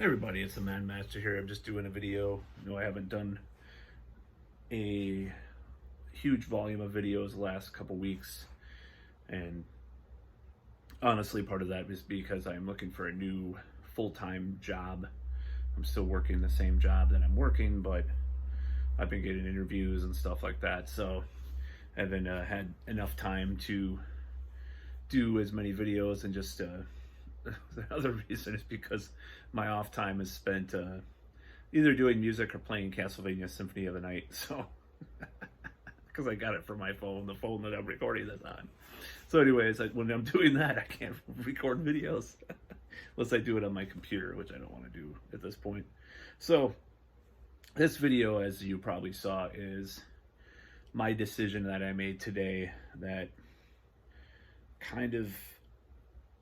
Hey everybody, it's the Man Master here. I'm just doing a video. I haven't done a huge volume of videos the last couple weeks, and honestly, part of that is because I'm looking for a new full-time job. I'm still working the same job that I'm working, but I've been getting interviews and stuff like that, so I haven't had enough time to do as many videos. And just the other reason is because my off time is spent either doing music or playing Castlevania Symphony of the Night. So, because I got it from my phone, the phone that I'm recording this on. So, anyways, when I'm doing that, I can't record videos unless I do it on my computer, which I don't want to do at this point. So, this video, as you probably saw, is my decision that I made today that kind of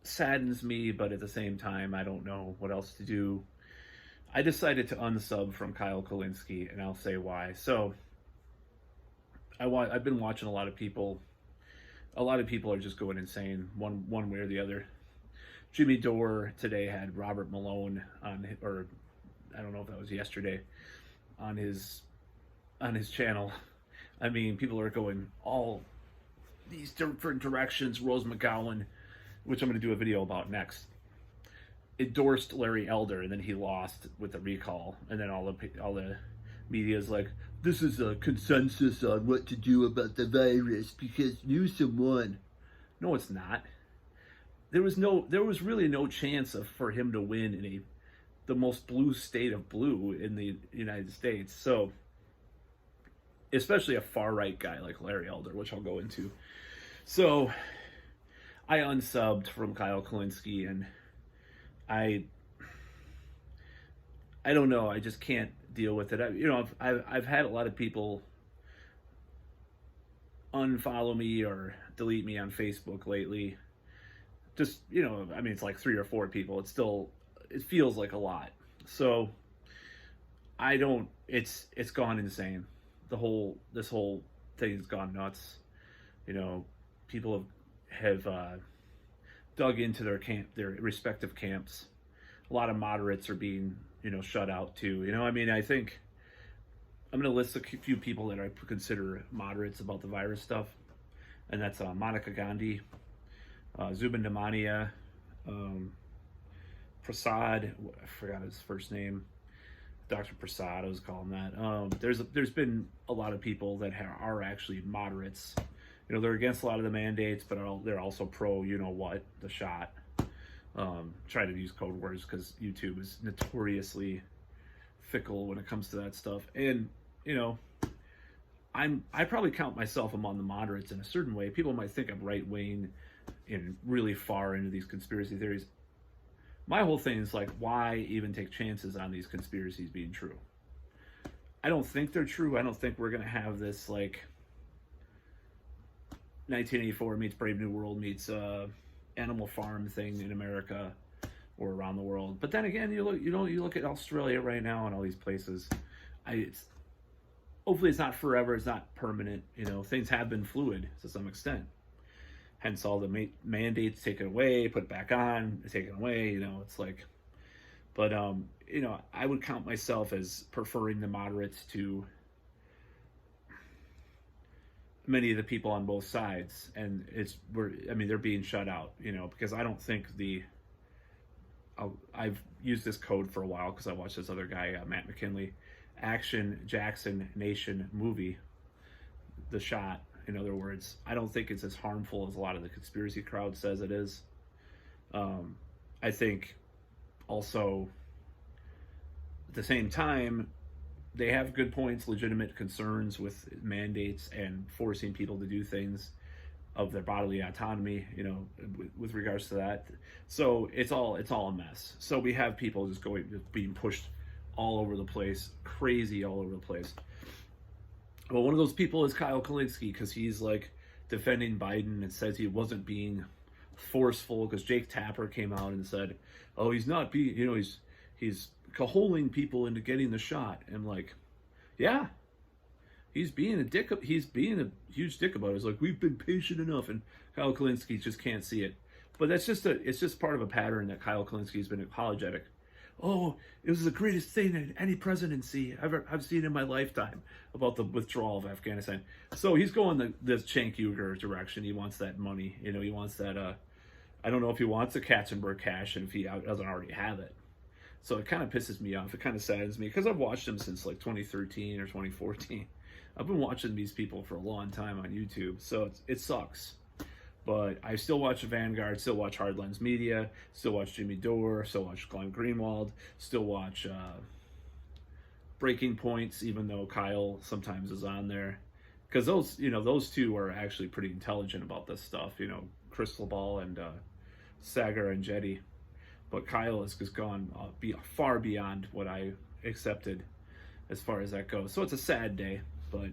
saddens me, but at the same time, I don't know what else to do. I decided to unsub from Kyle Kulinski, and I'll say why. So, I've been watching a lot of people. A lot of people are just going insane, one way or the other. Jimmy Dore today had Robert Malone on, or I don't know if that was yesterday, on his channel. I mean, people are going all these different directions. Rose McGowan, which I'm going to do a video about next, endorsed Larry Elder, and then he lost with the recall, and then all the media is like, this is a consensus on what to do about the virus because Newsom won. No, it's not. There was really no chance for him to win in the most blue state of blue in the United States. So, especially a far right guy like Larry Elder, which I'll go into. So, I unsubbed from Kyle Kulinski, and I don't know. I just can't deal with it. I've had a lot of people unfollow me or delete me on Facebook lately. Just, it's like 3 or 4 people. It feels like a lot. So it's gone insane. This whole thing has gone nuts. People have dug into their respective camps. A lot of moderates are being, shut out too. I think I'm going to list a few people that I consider moderates about the virus stuff, and that's Monica Gandhi, Zubin Damania, Prasad. I forgot his first name. Dr. Prasad, I was calling that. There's been a lot of people that are actually moderates. They're against a lot of the mandates, but they're also pro, the shot. Try to use code words because YouTube is notoriously fickle when it comes to that stuff. And, I probably count myself among the moderates in a certain way. People might think I'm right-wing and really far into these conspiracy theories. My whole thing is like, why even take chances on these conspiracies being true? I don't think they're true. I don't think we're going to have this, 1984 meets Brave New World meets Animal Farm thing in America or around the world. But then again, you look at Australia right now and all these places. Hopefully it's not forever. It's not permanent. Things have been fluid to some extent. Hence all the mandates taken away, put back on, taken away. It's like, but I would count myself as preferring the moderates to many of the people on both sides, and they're being shut out, because I don't think I've used this code for a while because I watched this other guy, Matt McKinley, Action Jackson Nation movie, The Shot. In other words, I don't think it's as harmful as a lot of the conspiracy crowd says it is. I think also at the same time, they have good points, legitimate concerns with mandates and forcing people to do things of their bodily autonomy, with regards to that. So it's all a mess. So we have people just being pushed all over the place, crazy all over the place. Well, one of those people is Kyle Kulinski, because he's defending Biden and says he wasn't being forceful, because Jake Tapper came out and said, oh, he's not being, he's cajoling people into getting the shot. And I'm like, yeah, he's being a dick. He's being a huge dick about it. It's like, we've been patient enough, and Kyle Kulinski just can't see it. But it's just part of a pattern that Kyle Kulinski has been apologetic. oh, it was the greatest thing in any presidency I've seen in my lifetime about the withdrawal of Afghanistan. So he's going the Cenk Uyghur direction. He wants that money. You know, he wants that. I don't know if he wants a Katzenberg cash and if he doesn't already have it. So it kind of pisses me off. It kind of saddens me because I've watched him since like 2013 or 2014. I've been watching these people for a long time on YouTube. So it sucks. But I still watch Vanguard, still watch Hard Lens Media, still watch Jimmy Dore, still watch Glenn Greenwald, still watch Breaking Points, even though Kyle sometimes is on there. Because those two are actually pretty intelligent about this stuff, Crystal Ball and Sagar and Jetty. But Kyle has just gone far beyond what I accepted as far as that goes. So it's a sad day, but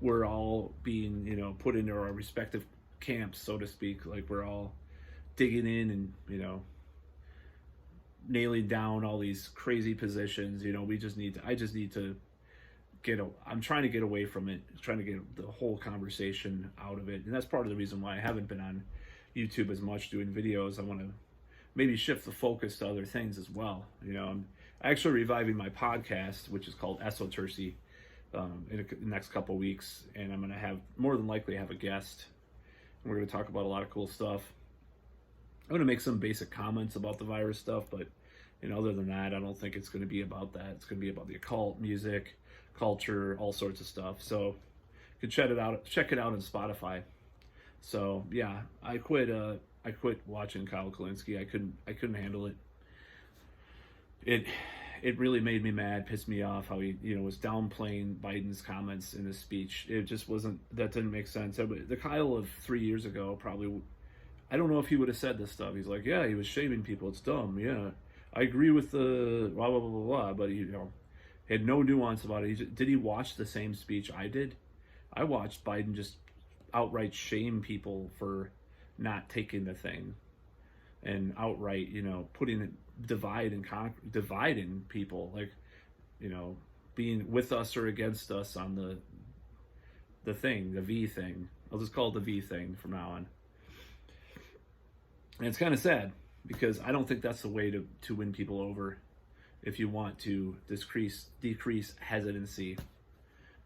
we're all being, put into our respective camps, so to speak. Like we're all digging in and, nailing down all these crazy positions. I just need to I'm trying to get away from it, trying to get the whole conversation out of it. And that's part of the reason why I haven't been on YouTube as much doing videos. I want to maybe shift the focus to other things as well. I'm actually reviving my podcast, which is called Esotercy, in the next couple of weeks. And I'm going to more than likely have a guest. And we're going to talk about a lot of cool stuff. I'm going to make some basic comments about the virus stuff, but other than that, I don't think it's going to be about that. It's going to be about the occult, music, culture, all sorts of stuff. So you can check it out on Spotify. So yeah, I quit watching Kyle Kulinski. I couldn't handle it. It really made me mad, pissed me off how he was downplaying Biden's comments in his speech. It just that didn't make sense. The Kyle of 3 years ago probably, I don't know if he would have said this stuff. He's like, yeah, he was shaming people. It's dumb. Yeah, I agree with the blah, blah, blah, blah, blah. But he had no nuance about it. Did he watch the same speech I did? I watched Biden just outright shame people for not taking the thing, and outright, putting it, dividing people, like, being with us or against us on the thing, the V thing. I'll just call it the V thing from now on. And it's kind of sad because I don't think that's the way to win people over. If you want to decrease hesitancy,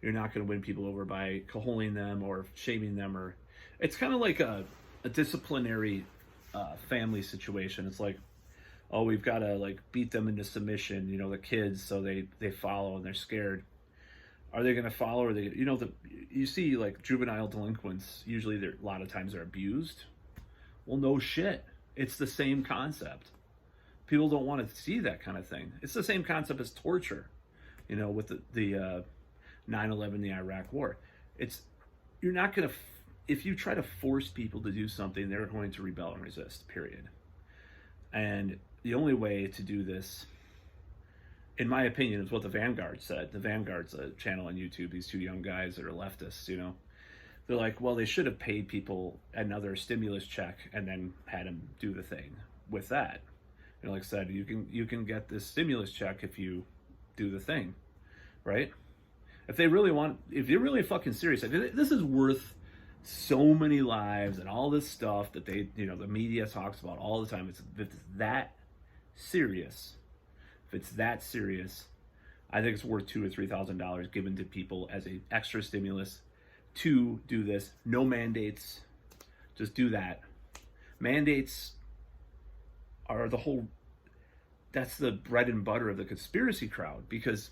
you're not going to win people over by cajoling them or shaming them, or it's kind of like a disciplinary family situation. It's like, oh, we've got to beat them into submission, the kids, so they follow and they're scared. Are they going to follow? Or you see juvenile delinquents, usually a lot of times they're abused. Well, no shit. It's the same concept. People don't want to see that kind of thing. It's the same concept as torture, with the 9/11, the Iraq War. You're not going to, if you try to force people to do something, they're going to rebel and resist, period. And the only way to do this, in my opinion, is what the Vanguard said. The Vanguard's a channel on YouTube, these two young guys that are leftists, They're like, well, they should have paid people another stimulus check and then had them do the thing with that. Like I said, you can get this stimulus check if you do the thing, right? If you're really fucking serious, this is worth so many lives and all this stuff that the media talks about all the time. If it's that serious, I think it's worth $2,000 or $3,000 given to people as an extra stimulus to do this. No mandates, just do that. Mandates are that's the bread and butter of the conspiracy crowd, because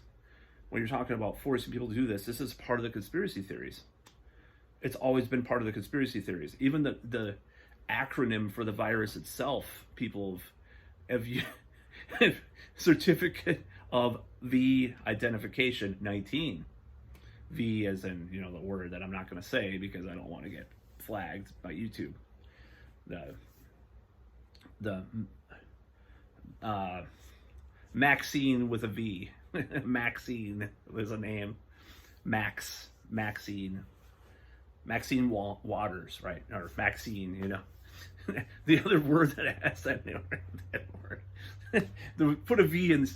when you're talking about forcing people to do this is part of the conspiracy theories. It's always been part of the conspiracy theories. Even the acronym for the virus itself, people have certificate of V identification 19. V as in, the word that I'm not going to say because I don't want to get flagged by YouTube. The Maxine with a V. Maxine was a name. Maxine Waters, right? Or Maxine, The other word that has that word. Put a V in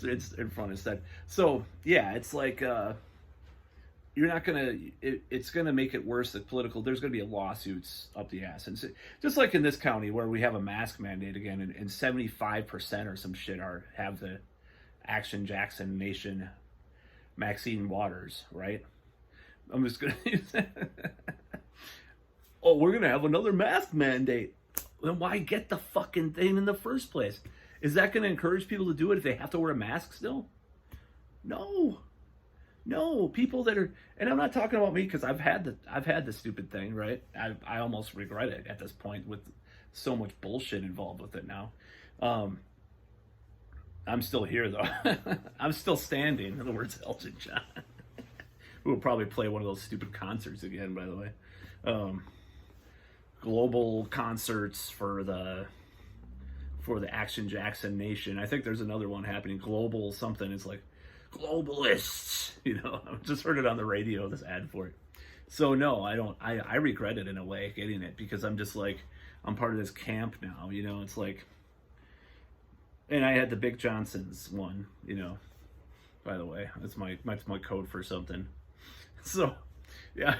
front instead. So, yeah, it's like, you're not going to, it's going to make it worse. There's going to be lawsuits up the ass. And so, just like in this county where we have a mask mandate again, and 75% or some shit have Action Jackson Nation, Maxine Waters, right? I'm just gonna use oh, we're gonna have another mask mandate. Then why get the fucking thing in the first place? Is that gonna encourage people to do it if they have to wear a mask still? No. No, people that are, and I'm not talking about me because I've had the stupid thing, right? I almost regret it at this point with so much bullshit involved with it now. I'm still here though. I'm still standing. In other words, Elton John. We will probably play one of those stupid concerts again, by the way. Global concerts for the Action Jackson Nation. I think there's another one happening. Global something. It's like globalists. You know, I just heard it on the radio. This ad for it. So no, I don't. I regret it in a way getting it because I'm just like I'm part of this camp now. You know, it's like. And I had the Big Johnson's one, you know, by the way. That's my code for something. So, yeah,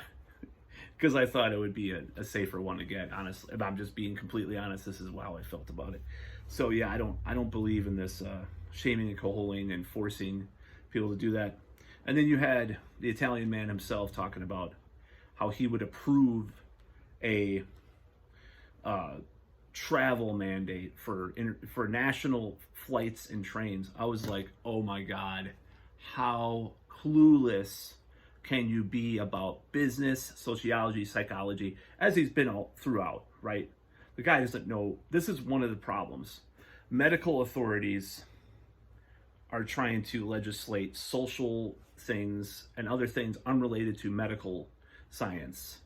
because I thought it would be a safer one to get, honestly. If I'm just being completely honest, this is how I felt about it. So, yeah, I don't believe in this shaming and coaling and forcing people to do that. And then you had the Italian man himself talking about how he would approve a travel mandate for national flights and trains. I was like, oh my God, how clueless can you be about business, sociology, psychology, as he's been all throughout, right? The guy doesn't know. This is one of the problems. Medical authorities are trying to legislate social things and other things unrelated to medical science.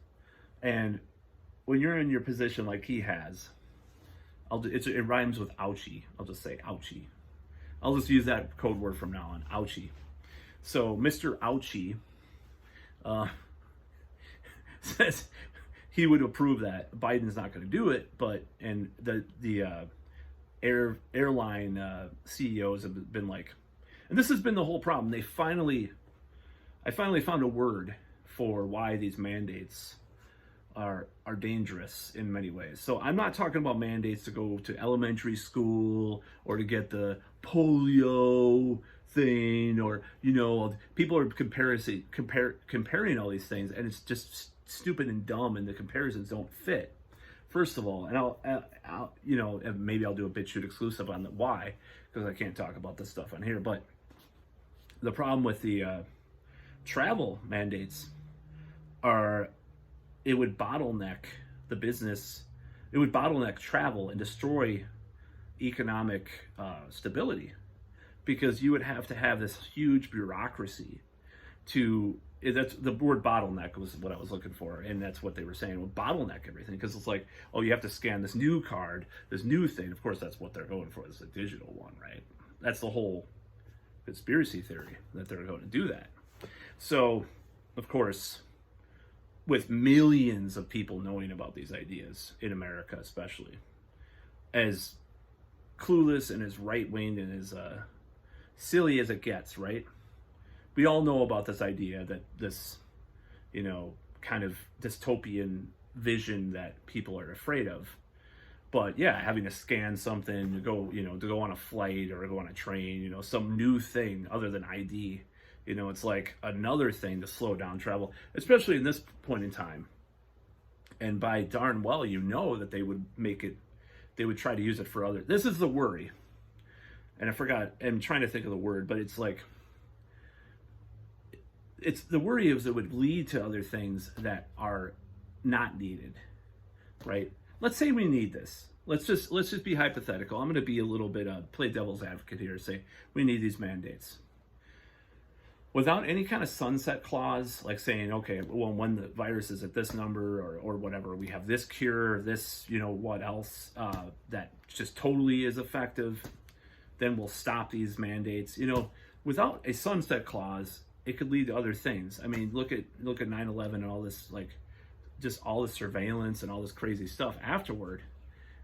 And when you're in your position like he has, it rhymes with ouchie. I'll just say ouchie. I'll just use that code word from now on, ouchie. So Mr. Ouchie says he would approve that. Biden's not going to do it, but and the airline CEOs have been like, and this has been the whole problem. I finally found a word for why these mandates are dangerous in many ways. So I'm not talking about mandates to go to elementary school or to get the polio thing, or you know, people are comparing all these things, and it's just stupid and dumb, and the comparisons don't fit. First of all, and I'll you know, maybe I'll do a BitChute exclusive on the why, because I can't talk about this stuff on here. But the problem with the travel mandates are it would bottleneck the business, it would bottleneck travel and destroy economic stability, because you would have to have this huge bureaucracy to, that's the word bottleneck was what I was looking for, and that's what they were saying, would bottleneck everything, because it's like, oh, you have to scan this new card, this new thing. Of course, that's what they're going for, is a digital one, right? That's the whole conspiracy theory, that they're going to do that. So, of course, with millions of people knowing about these ideas in America, especially, as clueless and as right-winged and as silly as it gets, right? We all know about this idea that this, you know, kind of dystopian vision that people are afraid of. But yeah, having to scan something to go, you know, to go on a flight or go on a train, you know, some new thing other than ID. You know, it's like another thing to slow down travel, especially in this point in time. And by darn well, you know that they would make it, they would try to use it for other. This is the worry. And I forgot, I'm trying to think of the word, but it's like, it's the worry is it would lead to other things that are not needed, right? Let's say we need this. Let's just be hypothetical. I'm going to be a little bit play devil's advocate here. Say we need these mandates without any kind of sunset clause, like saying, okay, well, when the virus is at this number or whatever, we have this cure, this, you know, what else that just totally is effective, then we'll stop these mandates. You know, without a sunset clause, it could lead to other things. I mean, look at 9/11 and all this, like, just all this surveillance and all this crazy stuff afterward.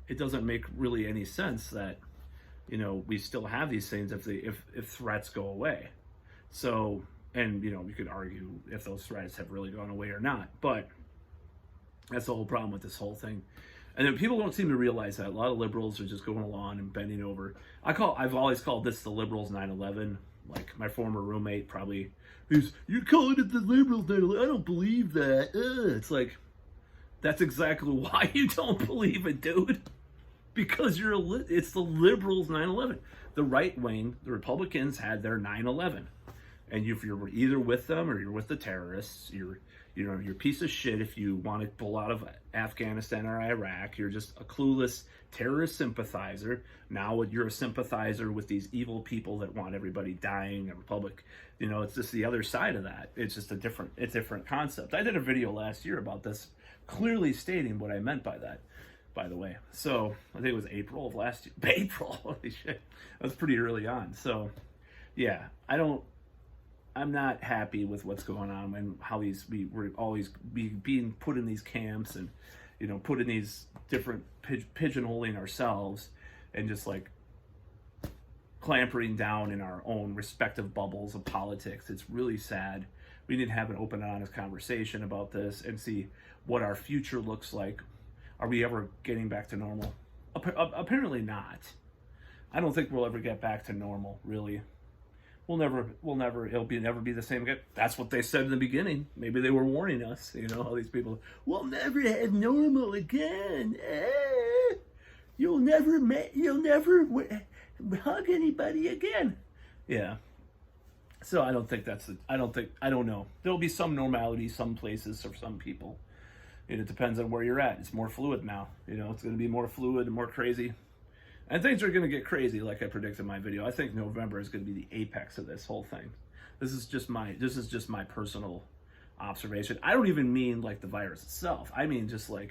It doesn't make really any sense that, you know, we still have these things if threats go away. So, and you know, you could argue if those threats have really gone away or not, but that's the whole problem with this whole thing. And then people don't seem to realize that a lot of liberals are just going along and bending over. I've always called this the liberals 9/11. Like my former roommate probably, you're calling it the liberals 9/11. I don't believe that. It's like, that's exactly why you don't believe it, dude. Because it's the liberals 9/11. The right wing, the Republicans had their 9/11. And if you're either with them or you're with the terrorists, you're a piece of shit if you want to pull out of Afghanistan or Iraq. You're just a clueless terrorist sympathizer. Now you're a sympathizer with these evil people that want everybody dying, a republic. It's just the other side of that. It's just a different concept. I did a video last year about this, clearly stating what I meant by that, by the way. So I think it was April of last year. April, holy shit. That was pretty early on. So yeah, I'm not happy with what's going on and how we're always being put in these camps and, put in these different pigeonholing ourselves and just like clampering down in our own respective bubbles of politics. It's really sad. We need to have an open and honest conversation about this and see what our future looks like. Are we ever getting back to normal? Apparently not. I don't think we'll ever get back to normal, really. It'll never be the same again. That's what they said in the beginning. Maybe they were warning us, all these people, we'll never have normal again. You'll never hug anybody again. Yeah. So I don't know. There'll be some normality some places for some people. And it depends on where you're at. It's more fluid now. It's going to be more fluid and more crazy. And things are going to get crazy, like I predicted in my video. I think November is going to be the apex of this whole thing. This is just my personal observation. I don't even mean like the virus itself. I mean just like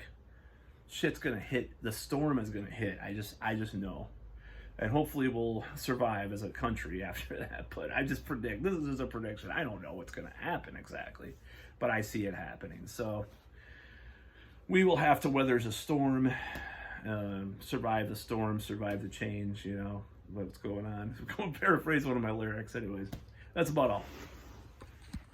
shit's going to hit. The storm is going to hit. I just know. And hopefully we'll survive as a country after that. But I just predict. This is just a prediction. I don't know what's going to happen exactly, but I see it happening. So we will have to weather the storm. Survive the storm, survive the change, what's going on. I'm going to paraphrase one of my lyrics. Anyways, that's about all.